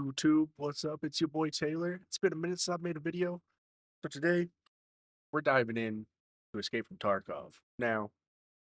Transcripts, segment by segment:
YouTube, what's up? It's your boy Taylor. It's been a minute since I've made a video. So today, we're diving in to Escape from Tarkov. Now,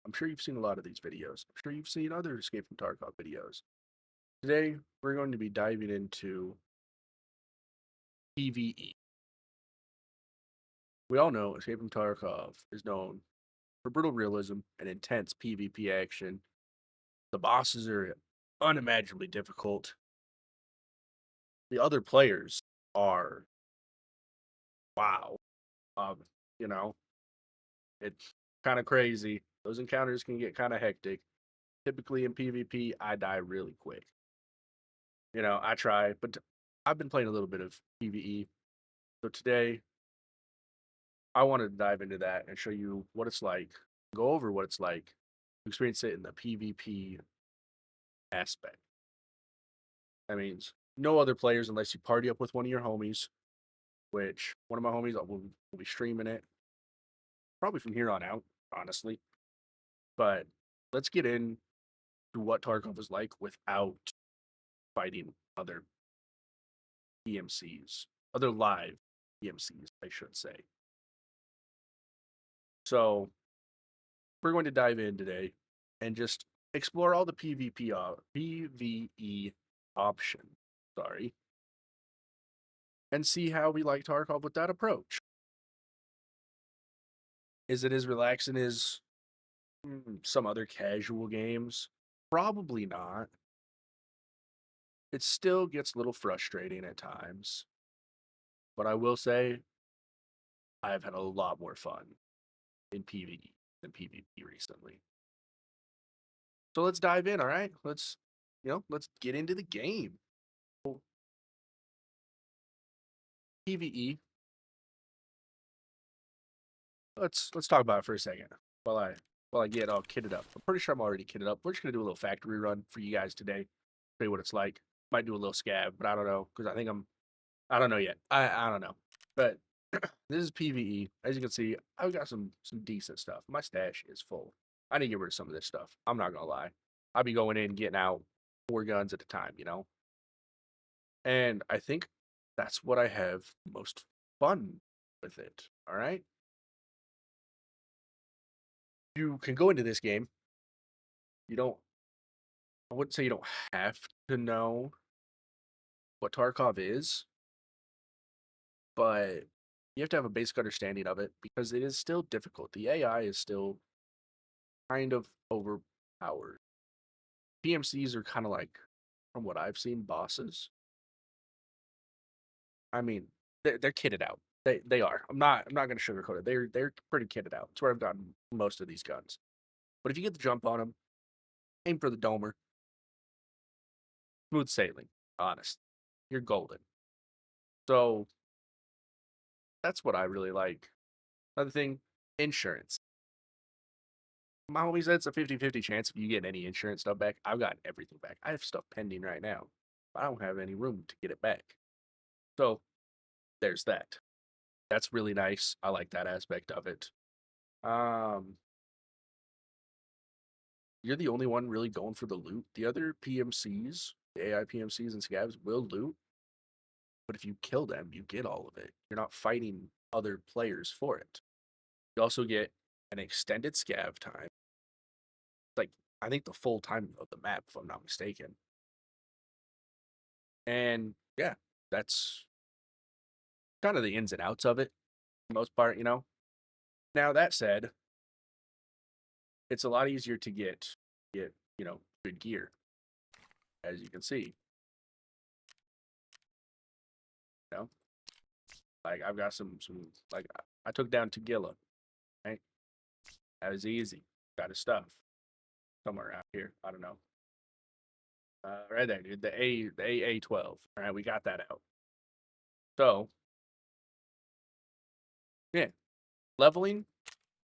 I'm sure you've seen a lot of these videos. I'm sure you've seen other Escape from Tarkov videos. Today, we're going to be diving into PVE. We all know Escape from Tarkov is known for brutal realism and intense PvP action. The bosses are unimaginably difficult. The other players are wow. Um, you know, it's kind of crazy. Those encounters can get kind of hectic. Typically in PvP, I die really quick. I try, but I've been playing a little bit of PvE. So today, I wanted to dive into that and show you what it's like, go over what it's like to experience it in the PvP aspect. That means no other players unless you party up with one of your homies, which one of my homies will be streaming it probably from here on out, honestly. But let's get into what Tarkov is like without fighting other PMCs, other live PMCs, I should say. So we're going to dive in today and just explore all the PvE options, and see how we like Tarkov with that approach. Is it as relaxing as some other casual games? Probably not. It still gets a little frustrating at times. But I will say, I've had a lot more fun in PvE than PvP recently. So let's dive in, all right? Let's get into the game. PvE. Let's talk about it for a second while I get all kitted up. I'm pretty sure I'm already kitted up. We're just gonna do a little factory run for you guys today. Show you what it's like. Might do a little scab, but I don't know because I don't know yet. I don't know. But this is PvE. As you can see, I've got some decent stuff. My stash is full. I need to get rid of some of this stuff. I'm not gonna lie. I'll be going in getting out 4 guns at a time. And I think that's what I have most fun with it. All right. You can go into this game. You don't. I wouldn't say you don't have to know what Tarkov is, but you have to have a basic understanding of it because it is still difficult. The AI is still kind of overpowered. PMCs are kind of like, from what I've seen, bosses. I mean, they're kitted out. They are. I'm not gonna sugarcoat it. They're pretty kitted out. It's where I've gotten most of these guns. But if you get the jump on them, aim for the domer. Smooth sailing. Honest, you're golden. So that's what I really like. Another thing, insurance. My homie said it's a 50-50 chance if you get any insurance stuff back. I've got everything back. I have stuff pending right now. I don't have any room to get it back. So there's that. That's really nice. I like that aspect of it. Um, you're the only one really going for the loot. The other PMCs, the AI PMCs and scabs will loot, but if you kill them, you get all of it. You're not fighting other players for it. You also get an extended scav time. Like, I think the full time of the map, if I'm not mistaken. And yeah, that's kind of the ins and outs of it, for the most part. Now that said, it's a lot easier to get good gear, as you can see. You know, like I've got some like I took down Tagilla, right? That was easy. Got his stuff somewhere around here. I don't know. Right there, dude. The AA-12. All right, we got that out. So yeah, leveling,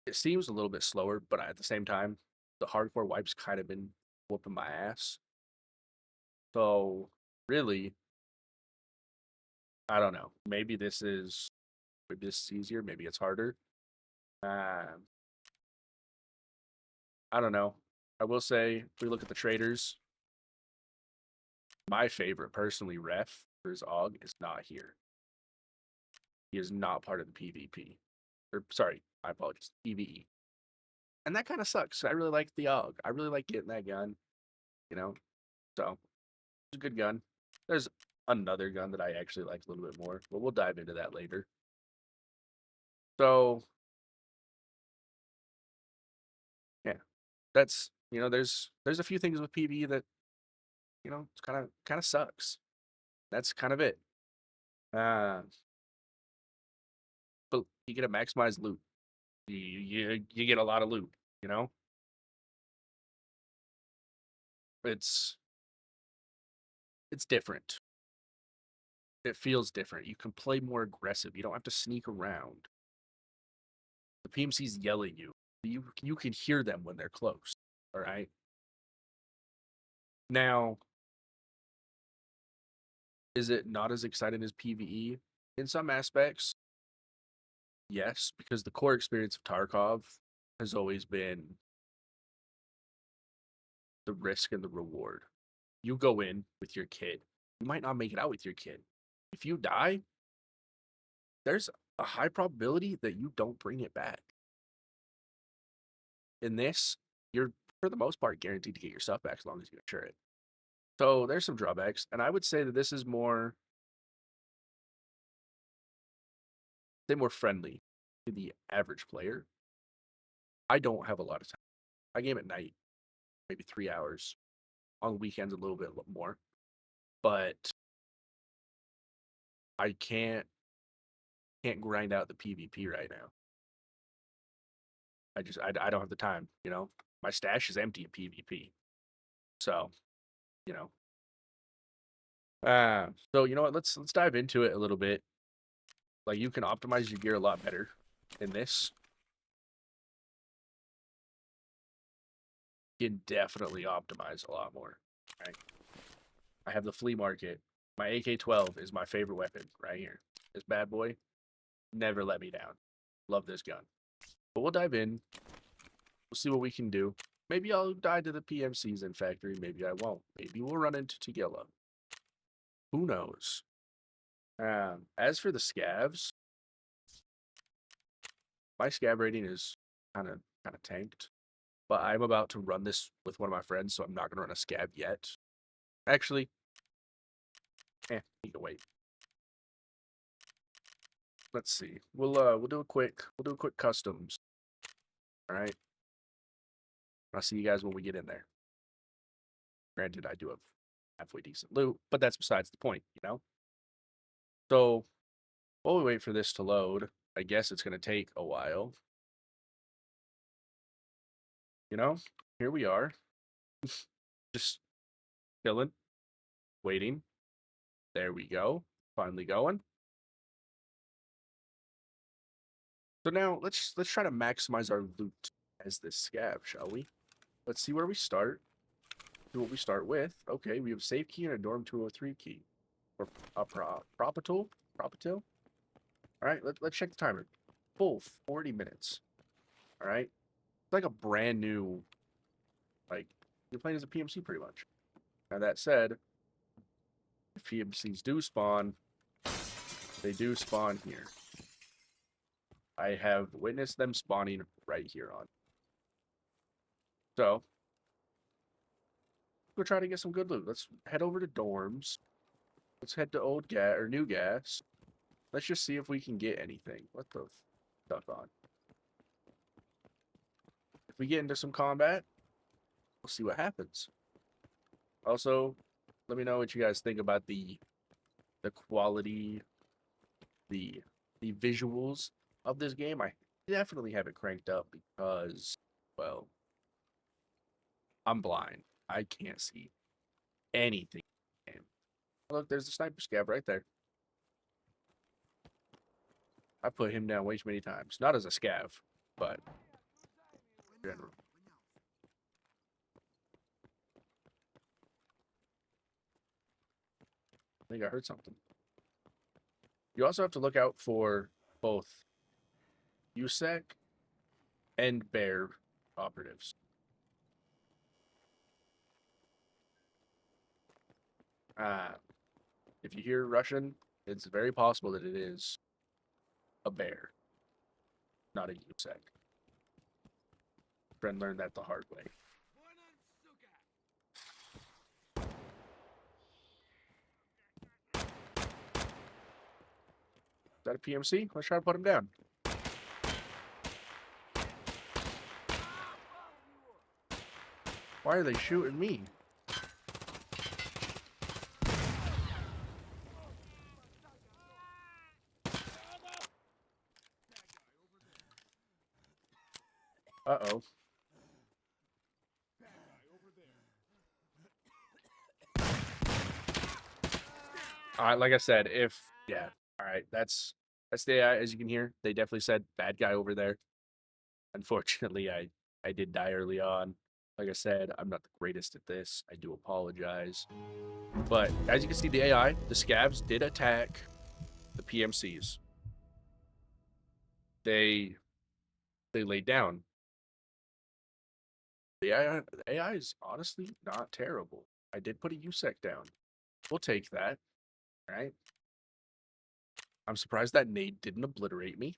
it seems a little bit slower, but at the same time, the hardcore wipes kind of been whooping my ass. So really, I don't know. Maybe this is easier. Maybe it's harder. Um, I don't know. I will say, if we look at the traders, My favorite, personally, ref for his AUG is not here. He is not part of the PvP. Or, sorry, my apologies, PvE. And that kind of sucks. I really like the AUG. I really like getting that gun, you know? So, it's a good gun. There's another gun that I actually like a little bit more, but we'll dive into that later. So, yeah, that's, there's a few things with PvE that, it's kind of sucks. That's kind of it. Uh, but you get a maximized loot. You get a lot of loot, you know? It's it's different. It feels different. You can play more aggressive. You don't have to sneak around. The PMC's yelling you. You can hear them when they're close. All right. Now, is it not as exciting as PvE? In some aspects, yes, because the core experience of Tarkov has always been the risk and the reward. You go in with your kid. You might not make it out with your kid. If you die, there's a high probability that you don't bring it back. In this, you're for the most part guaranteed to get your stuff back as long as you insure it. So there's some drawbacks, and I would say that this is more friendly to the average player. I don't have a lot of time. I game at night, maybe 3 hours. On weekends, a little bit more. But I can't grind out the PvP right now. I don't have the time, My stash is empty in PvP. So, you know. So you know what? Let's dive into it a little bit. Like, you can optimize your gear a lot better in this. You can definitely optimize a lot more. Right? I have the flea market. My AK-12 is my favorite weapon right here. This bad boy never let me down. Love this gun. But we'll dive in. We'll see what we can do. Maybe I'll die to the PMCs in factory. Maybe I won't. Maybe we'll run into Tagilla. Who knows? As for the scavs, my scav rating is kind of tanked. But I'm about to run this with one of my friends, so I'm not going to run a scav yet. Actually, you can wait. Let's see. We'll do a quick customs. All right. I'll see you guys when we get in there. Granted, I do have halfway decent loot, but that's besides the point, So, while we wait for this to load, I guess it's going to take a while. Here we are. Just chilling, waiting. There we go. Finally going. So now let's try to maximize our loot as this scav, shall we? Let's see where we start. See what we start with. Okay, we have a safe key and a dorm 203 key. Or a propital? All right, let's check the timer. Full 40 minutes. All right. It's like a brand new, like, you're playing as a PMC pretty much. Now that said, if PMCs do spawn, they do spawn here. I have witnessed them spawning right here on. So, we'll try to get some good loot. Let's head over to dorms. Let's head to old gas or new gas. Let's just see if we can get anything. What the stuff on? If we get into some combat, we'll see what happens. Also, let me know what you guys think about the quality, the visuals of this game. I definitely have it cranked up because, well, I'm blind. I can't see anything. Look, there's the sniper scav right there. I put him down way too many times. Not as a scav, but in general. I think I heard something. You also have to look out for both USEC and Bear operatives. If you hear Russian, it's very possible that it is a bear, not a USEC. Friend learned that the hard way. Is that a PMC? Let's try to put him down. Why are they shooting me? Uh-oh. All right, like I said, all right, that's the AI. As you can hear, they definitely said bad guy over there. Unfortunately, I did die early on. Like I said, I'm not the greatest at this. I do apologize. But as you can see, the AI, the scabs did attack the PMCs. They laid down. The AI is honestly not terrible. I did put a USEC down. We'll take that, right? I'm surprised that nade didn't obliterate me.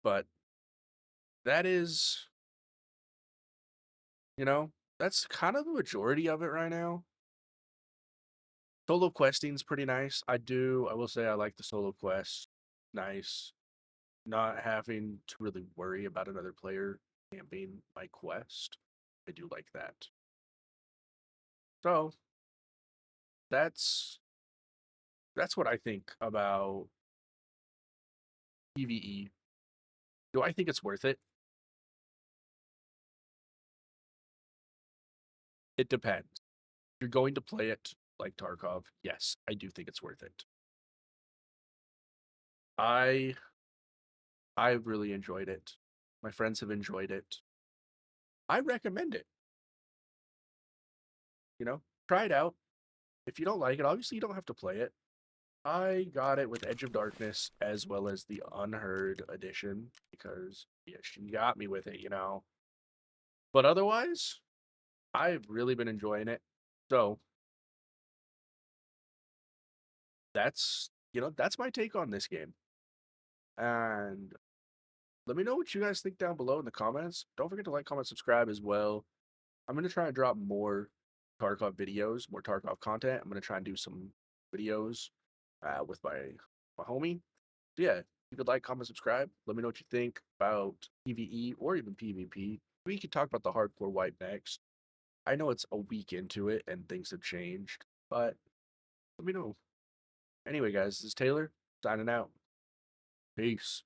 But that is, that's kind of the majority of it right now. Solo questing's pretty nice. I will say I like the solo quest. Nice. Not having to really worry about another player camping my quest. I do like that. So that's what I think about PvE. Do I think it's worth it? It depends. If you're going to play it like Tarkov, yes, I do think it's worth it. I I've really enjoyed it. My friends have enjoyed it. I recommend it. Try it out. If you don't like it, obviously you don't have to play it. I got it with Edge of Darkness as well as the Unheard edition because yeah, she got me with it. But otherwise, I've really been enjoying it. So that's my take on this game. And let me know what you guys think down below in the comments. Don't forget to like, comment, subscribe as well. I'm gonna try and drop more Tarkov videos, more Tarkov content. I'm gonna try and do some videos with my homie. So yeah, you could like, comment, subscribe. Let me know what you think about PvE or even PvP. We could talk about the hardcore wipe next. I know it's a week into it and things have changed, but let me know. Anyway, guys, this is Taylor signing out. Peace.